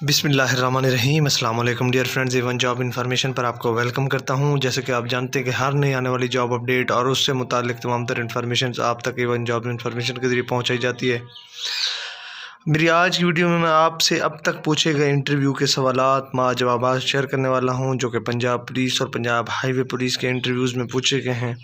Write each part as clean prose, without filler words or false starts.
بسم اللہ الرحمن الرحیم۔ السلام علیکم ڈیئر فرینڈز، ایون جاب انفارمیشن پر آپ کو ویلکم کرتا ہوں۔ جیسے کہ آپ جانتے ہیں کہ ہر نئی آنے والی جاب اپڈیٹ اور اس سے متعلق تمام تر انفارمیشنز آپ تک ایون جاب انفارمیشن کے ذریعے پہنچائی جاتی ہے۔ میری آج کی ویڈیو میں آپ سے اب تک پوچھے گئے انٹرویو کے سوالات مع جوابات شیئر کرنے والا ہوں، جو کہ پنجاب پولیس اور پنجاب ہائی وے پولیس کے انٹرویوز میں پوچھے گئے ہیں۔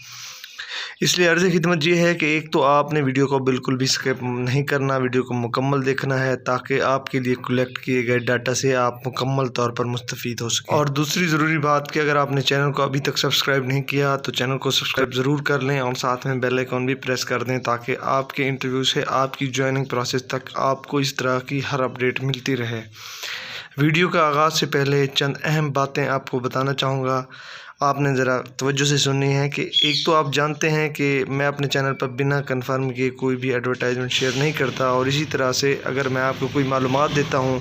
اس لیے عرض خدمت یہ ہے کہ ایک تو آپ نے ویڈیو کو بالکل بھی اسکپ نہیں کرنا، ویڈیو کو مکمل دیکھنا ہے تاکہ آپ کے لیے کلیکٹ کیے گئے ڈاٹا سے آپ مکمل طور پر مستفید ہو سکیں۔ اور دوسری ضروری بات کہ اگر آپ نے چینل کو ابھی تک سبسکرائب نہیں کیا تو چینل کو سبسکرائب ضرور کر لیں اور ساتھ میں بیل آئیکن بھی پریس کر دیں تاکہ آپ کے انٹرویو سے آپ کی جوائننگ پروسیس تک آپ کو اس طرح کی ہر اپڈیٹ ملتی رہے۔ ویڈیو کا آغاز سے پہلے چند اہم باتیں آپ کو بتانا چاہوں گا، آپ نے ذرا توجہ سے سننی ہے۔ کہ ایک تو آپ جانتے ہیں کہ میں اپنے چینل پر بنا کنفرم کیے کوئی بھی ایڈورٹائزمنٹ شیئر نہیں کرتا، اور اسی طرح سے اگر میں آپ کو کوئی معلومات دیتا ہوں،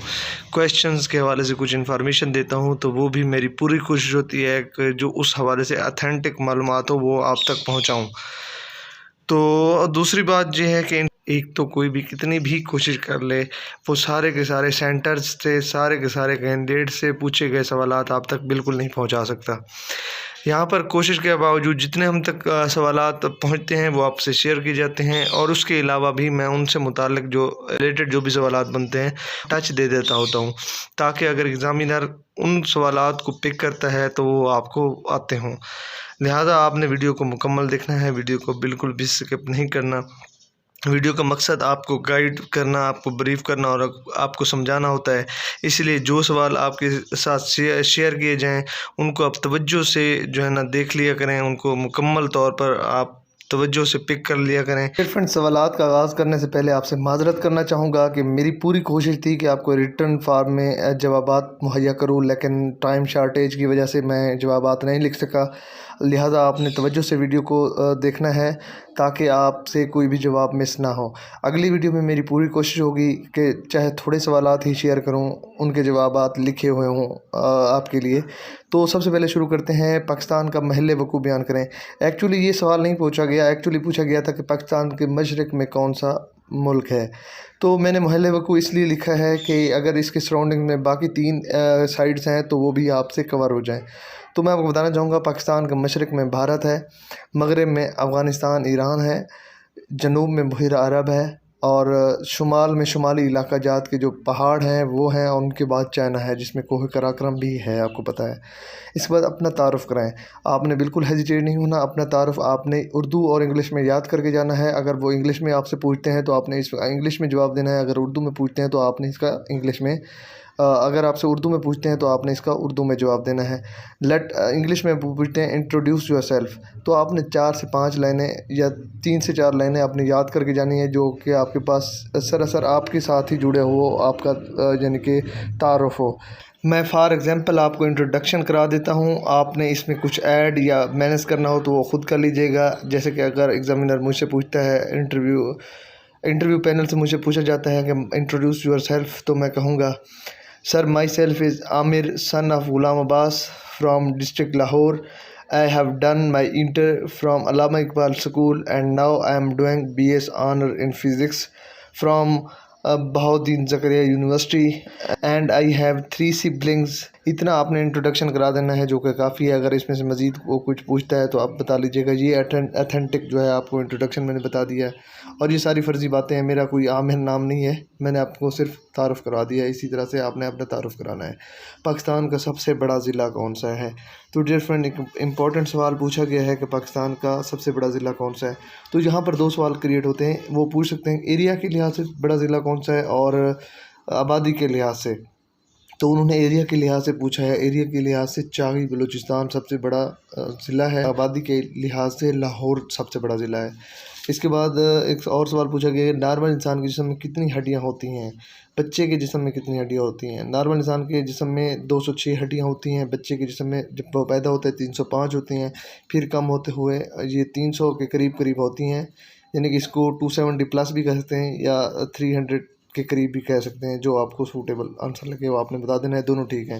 کویشچنز کے حوالے سے کچھ انفارمیشن دیتا ہوں، تو وہ بھی میری پوری کوشش ہوتی ہے کہ جو اس حوالے سے اتھینٹک معلومات ہو وہ آپ تک پہنچاؤں۔ تو دوسری بات یہ ہے کہ ایک تو کوئی بھی کتنی بھی کوشش کر لے، وہ سارے کے سارے سینٹرز سے سارے کے سارے کینڈیڈیٹ سے پوچھے گئے سوالات آپ تک بالکل نہیں پہنچا سکتا۔ یہاں پر کوشش کے باوجود جتنے ہم تک سوالات پہنچتے ہیں وہ آپ سے شیئر کیے جاتے ہیں، اور اس کے علاوہ بھی میں ان سے متعلق جو ریلیٹڈ جو بھی سوالات بنتے ہیں ٹچ دے دیتا ہوتا ہوں، تاکہ اگر ایگزامینر ان سوالات کو پک کرتا ہے تو وہ آپ کو آتے ہوں۔ لہٰذا آپ نے ویڈیو کو مکمل دیکھنا ہے، ویڈیو کو بالکل بھی اسکپ نہیں کرنا۔ ویڈیو کا مقصد آپ کو گائیڈ کرنا، آپ کو بریف کرنا اور آپ کو سمجھانا ہوتا ہے، اس لیے جو سوال آپ کے ساتھ شیئر کیے جائیں ان کو آپ توجہ سے جو ہے نا دیکھ لیا کریں، ان کو مکمل طور پر آپ توجہ سے پک کر لیا کریں۔ ڈفرینٹ سوالات کا آغاز کرنے سے پہلے آپ سے معذرت کرنا چاہوں گا کہ میری پوری کوشش تھی کہ آپ کو ریٹرن فارم میں جوابات مہیا کروں، لیکن ٹائم شارٹیج کی وجہ سے میں جوابات نہیں لکھ سکا۔ لہٰذا آپ نے توجہ سے ویڈیو کو دیکھنا ہے تاکہ آپ سے کوئی بھی جواب مس نہ ہو۔ اگلی ویڈیو میں میری پوری کوشش ہوگی کہ چاہے تھوڑے سوالات ہی شیئر کروں، ان کے جوابات لکھے ہوئے ہوں آپ کے لیے۔ تو سب سے پہلے شروع کرتے ہیں، پاکستان کا محل وقوع بیان کریں۔ ایکچولی یہ سوال نہیں پوچھا گیا، ایکچولی پوچھا گیا تھا کہ پاکستان کے مشرق میں کون سا ملک ہے، تو میں نے محل وقوع اس لیے لکھا ہے کہ اگر اس کے سراؤنڈنگ میں باقی 3 سائڈز ہیں تو وہ بھی آپ سے کور ہو جائیں۔ تو میں آپ کو بتانا چاہوں گا پاکستان کا مشرق میں بھارت ہے، مغرب میں افغانستان ایران ہے، جنوب میں بحیرہ عرب ہے، اور شمال میں شمالی علاقہ جات کے جو پہاڑ ہیں وہ ہیں، اور ان کے بعد چائنا ہے جس میں کوہ قراقرم بھی ہے، آپ کو پتہ ہے۔ اس کے بعد اپنا تعارف کرائیں۔ آپ نے بالکل ہیزیٹیٹ نہیں ہونا، اپنا تعارف آپ نے اردو اور انگلش میں یاد کر کے جانا ہے۔ اگر وہ انگلش میں آپ سے پوچھتے ہیں تو آپ نے اس انگلش میں جواب دینا ہے، اگر اردو میں پوچھتے ہیں تو آپ نے اس کا انگلش میں اگر آپ سے اردو میں پوچھتے ہیں تو آپ نے اس کا اردو میں جواب دینا ہے۔ انگلش میں پوچھتے ہیں انٹروڈیوس یور سیلف، تو آپ نے 4 سے 5 لائنیں یا 3 سے 4 لائنیں آپ نے یاد کر کے جانی ہے، جو کہ آپ کے پاس سراسر آپ کے ساتھ ہی جڑے ہو، آپ کا یعنی کہ تعارف ہو۔ میں فار ایگزامپل آپ کو انٹروڈکشن کرا دیتا ہوں، آپ نے اس میں کچھ ایڈ یا مینیج کرنا ہو تو وہ خود کر لیجیے گا۔ جیسے کہ اگر ایگزامینر مجھ سے پوچھتا ہے، انٹرویو پینل سے مجھ سے پوچھا جاتا ہے کہ انٹروڈیوس یور سیلف، تو میں کہوں گا سر my self is Amir son of Ghulam Abbas from district Lahore. I have done my inter from Allama Iqbal School and now I am doing BS Honor in Physics from Bahauddin Zakaria University and I have 3 siblings. اتنا آپ نے introduction کرا دینا ہے جو کہ کافی ہے۔ اگر اس میں سے مزید وہ کچھ پوچھتا ہے تو آپ بتا لیجیے گا۔ یہ اتھینٹک جو ہے آپ کو انٹروڈکشن میں نے بتا دیا ہے، اور یہ ساری فرضی باتیں ہیں، میرا کوئی عامر نام نہیں ہے، میں نے آپ کو صرف تعارف کروا دیا ہے۔ اسی طرح سے آپ نے اپنا تعارف کرانا ہے۔ پاکستان کا سب سے بڑا ضلع کون سا ہے؟ تو ڈیئر فرینڈ، ایک امپورٹنٹ سوال پوچھا گیا ہے کہ پاکستان کا سب سے بڑا ضلع کون سا ہے۔ تو یہاں پر 2 سوال کریٹ ہوتے ہیں، وہ پوچھ سکتے ہیں ایریا کے لحاظ سے بڑا ضلع کون سا ہے اور آبادی کے لحاظ سے۔ تو انہوں نے ایریا کے لحاظ سے پوچھا ہے، ایریا کے لحاظ سے چاغی بلوچستان سب سے بڑا ضلع ہے، آبادی کے لحاظ سے لاہور سب سے بڑا ضلع ہے۔ اس کے بعد ایک اور سوال پوچھا گیا ہے، نارمل انسان کے جسم میں کتنی ہڈیاں ہوتی ہیں؟ بچے کے جسم میں کتنی ہڈیاں ہوتی ہیں؟ نارمل انسان کے جسم میں 206 ہڈیاں ہوتی ہیں، بچے کے جسم میں جب وہ پیدا ہوتا ہے 305 ہوتی ہیں، پھر کم ہوتے ہوئے یہ 300 کے قریب ہوتی ہیں، یعنی کہ اس کو 270 پلس بھی کہہ سکتے ہیں یا 300 کے قریب بھی کہہ سکتے ہیں، جو آپ کو سوٹیبل آنسر لگے وہ آپ نے بتا دینا ہے، دونوں ٹھیک ہیں۔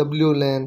WLAN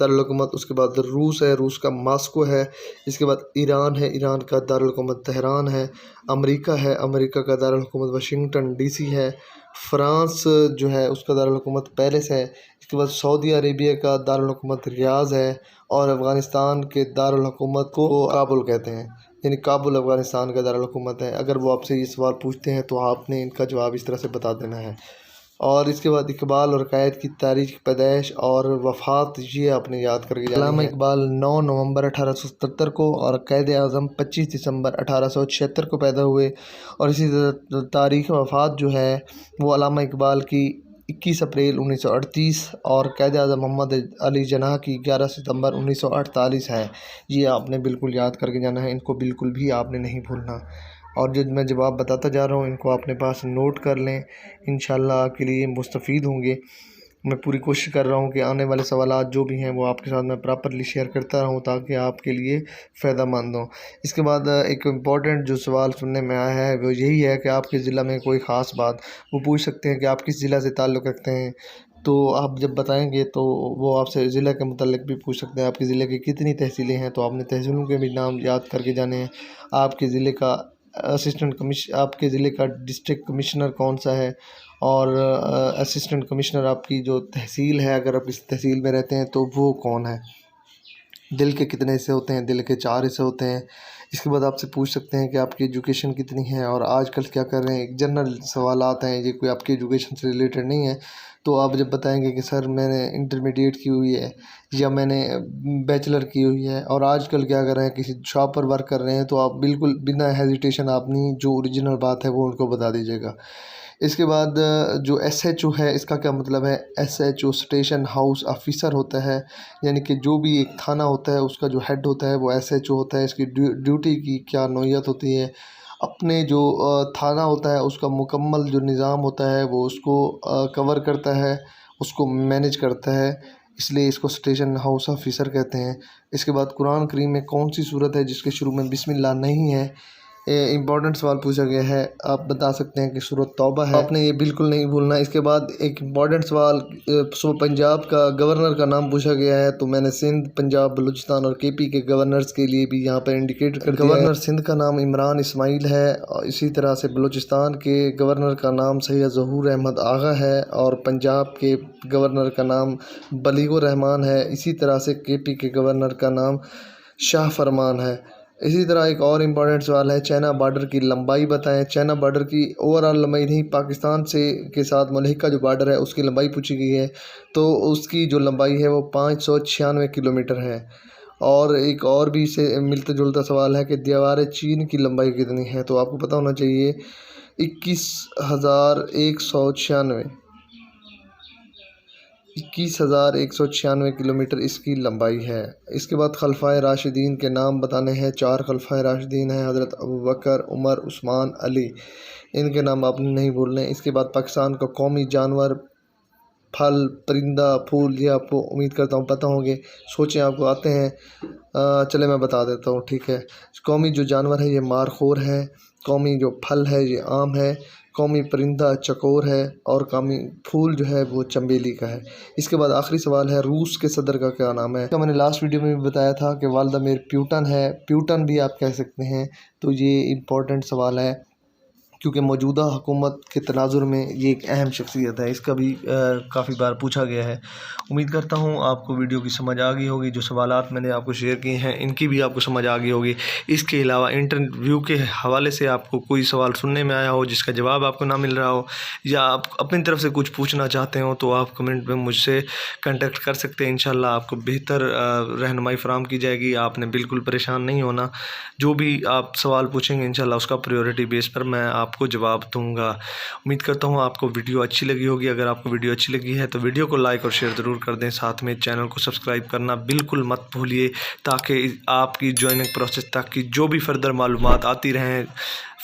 دارالحکومت، اس کے بعد روس ہے، روس کا ماسکو ہے، اس کے بعد ایران ہے، ایران کا دارالحکومت تہران ہے، امریکہ ہے، امریکہ کا دارالحکومت واشنگٹن ڈی سی ہے، فرانس جو ہے اس کا دارالحکومت پیرس ہے، اس کے بعد سعودی عربیہ کا دارالحکومت ریاض ہے، اور افغانستان کے دارالحکومت کو کابل کہتے ہیں، یعنی کابل افغانستان کا دارالحکومت ہے۔ اگر وہ آپ سے یہ سوال پوچھتے ہیں تو آپ نے ان کا جواب اس طرح سے بتا دینا ہے۔ اور اس کے بعد اقبال اور قائد کی تاریخ پیدائش اور وفات یہ آپ نے یاد کر کے جانی ہے۔ علامہ اقبال 9 نومبر 1877 کو اور قائد اعظم 25 دسمبر 1876 کو پیدا ہوئے، اور اسی طرح تاریخ وفات جو ہے وہ علامہ اقبال کی 21 اپریل 1938 اور قائد اعظم محمد علی جناح کی 11 ستمبر 1948 ہے۔ یہ آپ نے بالکل یاد کر کے جانا ہے، ان کو بالکل بھی آپ نے نہیں بھولنا۔ اور جو میں جواب بتاتا جا رہا ہوں ان کو اپنے پاس نوٹ کر لیں، انشاءاللہ آپ کے لیے مستفید ہوں گے۔ میں پوری کوشش کر رہا ہوں کہ آنے والے سوالات جو بھی ہیں وہ آپ کے ساتھ میں پراپرلی شیئر کرتا رہوں تاکہ آپ کے لیے فائدہ مند ہوں۔ اس کے بعد ایک امپورٹنٹ جو سوال سننے میں آیا ہے وہ یہی ہے کہ آپ کے ضلع میں کوئی خاص بات، وہ پوچھ سکتے ہیں کہ آپ کس ضلع سے تعلق رکھتے ہیں، تو آپ جب بتائیں گے تو وہ آپ سے ضلع کے متعلق بھی پوچھ سکتے ہیں، آپ کے ضلع کی کتنی تحصیلیں ہیں، تو آپ نے تحصیلوں کے بھی نام یاد کر کے جانے ہیں۔ آپ کے ضلع کا آپ کے ضلع کا ڈسٹرکٹ کمشنر کون سا ہے، اور اسسٹنٹ کمشنر آپ کی جو تحصیل ہے اگر آپ اس تحصیل میں رہتے ہیں تو وہ کون ہے۔ دل کے کتنے حصے ہوتے ہیں؟ دل کے 4 حصے ہوتے ہیں۔ اس کے بعد آپ سے پوچھ سکتے ہیں کہ آپ کی ایجوکیشن کتنی ہے اور آج کل کیا کر رہے ہیں۔ ایک جنرل سوالات ہیں، یہ کوئی آپ کی ایجوکیشن سے ریلیٹڈ نہیں ہے، تو آپ جب بتائیں گے کہ سر میں نے انٹرمیڈیٹ کی ہوئی ہے یا میں نے بیچلر کی ہوئی ہے اور آج کل کیا کر رہے ہیں، کسی شاپ پر ورک کر رہے ہیں، تو آپ بالکل بنا ہیزیٹیشن اپنی جو اوریجنل بات ہے وہ ان کو بتا دیجیے گا۔ اس کے بعد جو ایس ایچ او ہے اس کا کیا مطلب ہے؟ S H O station house officer ہوتا ہے، یعنی کہ جو بھی ایک تھانہ ہوتا ہے اس کا جو ہیڈ ہوتا ہے وہ ایس ایچ او ہوتا ہے۔ اس کی ڈیوٹی کی کیا نوعیت ہوتی ہے؟ اپنے جو تھانہ ہوتا ہے اس کا مکمل جو نظام ہوتا ہے وہ اس کو کور کرتا ہے، اس کو مینیج کرتا ہے، اس لیے اس کو اسٹیشن ہاؤس آفیسر کہتے ہیں۔ اس کے بعد قرآن کریم میں کون سی صورت ہے جس کے شروع میں بسم اللہ نہیں ہے؟ امپورٹنٹ سوال پوچھا گیا ہے، آپ بتا سکتے ہیں کہ سورۃ توبہ ہے، آپ نے یہ بالکل نہیں بھولنا۔ اس کے بعد ایک امپورٹنٹ سوال پنجاب کا گورنر کا نام پوچھا گیا ہے، تو میں نے سندھ، پنجاب، بلوچستان اور کے پی کے گورنرز کے لیے بھی یہاں پر انڈیکیٹ کر دیا ہے۔ گورنر سندھ کا نام عمران اسماعیل ہے، اسی طرح سے بلوچستان کے گورنر کا نام سید ظہور احمد آغا ہے، اور پنجاب کے گورنر کا نام بلیغ الرحمان ہے، اسی طرح سے کے پی کے گورنر کا نام شاہ فرمان ہے۔ اسی طرح ایک اور امپورٹنٹ سوال ہے، چائنا بارڈر کی لمبائی بتائیں۔ چائنا بارڈر کی اوورآل لمبائی نہیں، پاکستان کے ساتھ ملحقہ جو بارڈر ہے اس کی لمبائی پوچھی گئی ہے، تو اس کی جو لمبائی ہے وہ 596 کلومیٹر ہے۔ اور ایک اور بھی اس سے ملتا جلتا سوال ہے کہ دیوار چین کی لمبائی کتنی ہے، تو آپ کو پتہ ہونا چاہیے 21,196 کلومیٹر اس کی لمبائی ہے۔ اس کے بعد خلفائے راشدین کے نام بتانے ہیں۔ 4 خلفائے راشدین ہیں، حضرت ابوبکر، عمر، عثمان، علی، ان کے نام آپ نے نہیں بھولنے۔ اس کے بعد پاکستان کا قومی جانور، پھل، پرندہ، پھول، یہ آپ کو امید کرتا ہوں پتہ ہوں گے، سوچیں آپ کو آتے ہیں، چلے میں بتا دیتا ہوں، ٹھیک ہے۔ قومی جو جانور ہے یہ مارخور ہے، قومی جو پھل ہے یہ آم ہے، قومی پرندہ چکور ہے، اور قومی پھول جو ہے وہ چنبیلی کا ہے۔ اس کے بعد آخری سوال ہے، روس کے صدر کا کیا نام ہے؟ میں نے لاسٹ ویڈیو میں بھی بتایا تھا کہ والدمیر پیوٹن ہے، پیوٹن بھی آپ کہہ سکتے ہیں، تو یہ امپورٹنٹ سوال ہے کیونکہ موجودہ حکومت کے تناظر میں یہ ایک اہم شخصیت ہے، اس کا بھی کافی بار پوچھا گیا ہے۔ امید کرتا ہوں آپ کو ویڈیو کی سمجھ آ گئی ہوگی، جو سوالات میں نے آپ کو شیئر کیے ہیں ان کی بھی آپ کو سمجھ آ گئی ہوگی۔ اس کے علاوہ انٹرویو کے حوالے سے آپ کو کوئی سوال سننے میں آیا ہو جس کا جواب آپ کو نہ مل رہا ہو، یا آپ اپنی طرف سے کچھ پوچھنا چاہتے ہو، تو آپ کمنٹ میں مجھ سے کنٹیکٹ کر سکتے ہیں، انشاءاللہ آپ کو بہتر رہنمائی فراہم کی جائے گی۔ آپ نے بالکل پریشان نہیں ہونا، جو بھی آپ سوال پوچھیں گے انشاءاللہ اس کا پریورٹی بیس پر میں آپ کو جواب دوں گا۔ امید کرتا ہوں آپ کو ویڈیو اچھی لگی ہوگی۔ اگر آپ کو ویڈیو اچھی لگی ہے تو ویڈیو کو لائک اور شیئر ضرور کر دیں، ساتھ میں چینل کو سبسکرائب کرنا بالکل مت بھولیے، تاکہ آپ کی جوائننگ پروسیس تک کی جو بھی فردر معلومات آتی رہیں،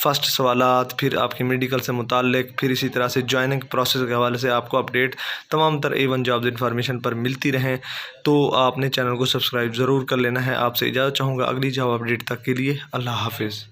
فرسٹ سوالات، پھر آپ کے میڈیکل سے متعلق، پھر اسی طرح سے جوائننگ پروسیس کے حوالے سے آپ کو اپڈیٹ تمام تر A1 جابز انفارمیشن پر ملتی رہیں، تو آپ نے چینل کو سبسکرائب ضرور کر لینا ہے۔ آپ سے اجازت چاہوں گا اگلی جاب اپڈیٹ تک کے لیے۔ اللہ حافظ۔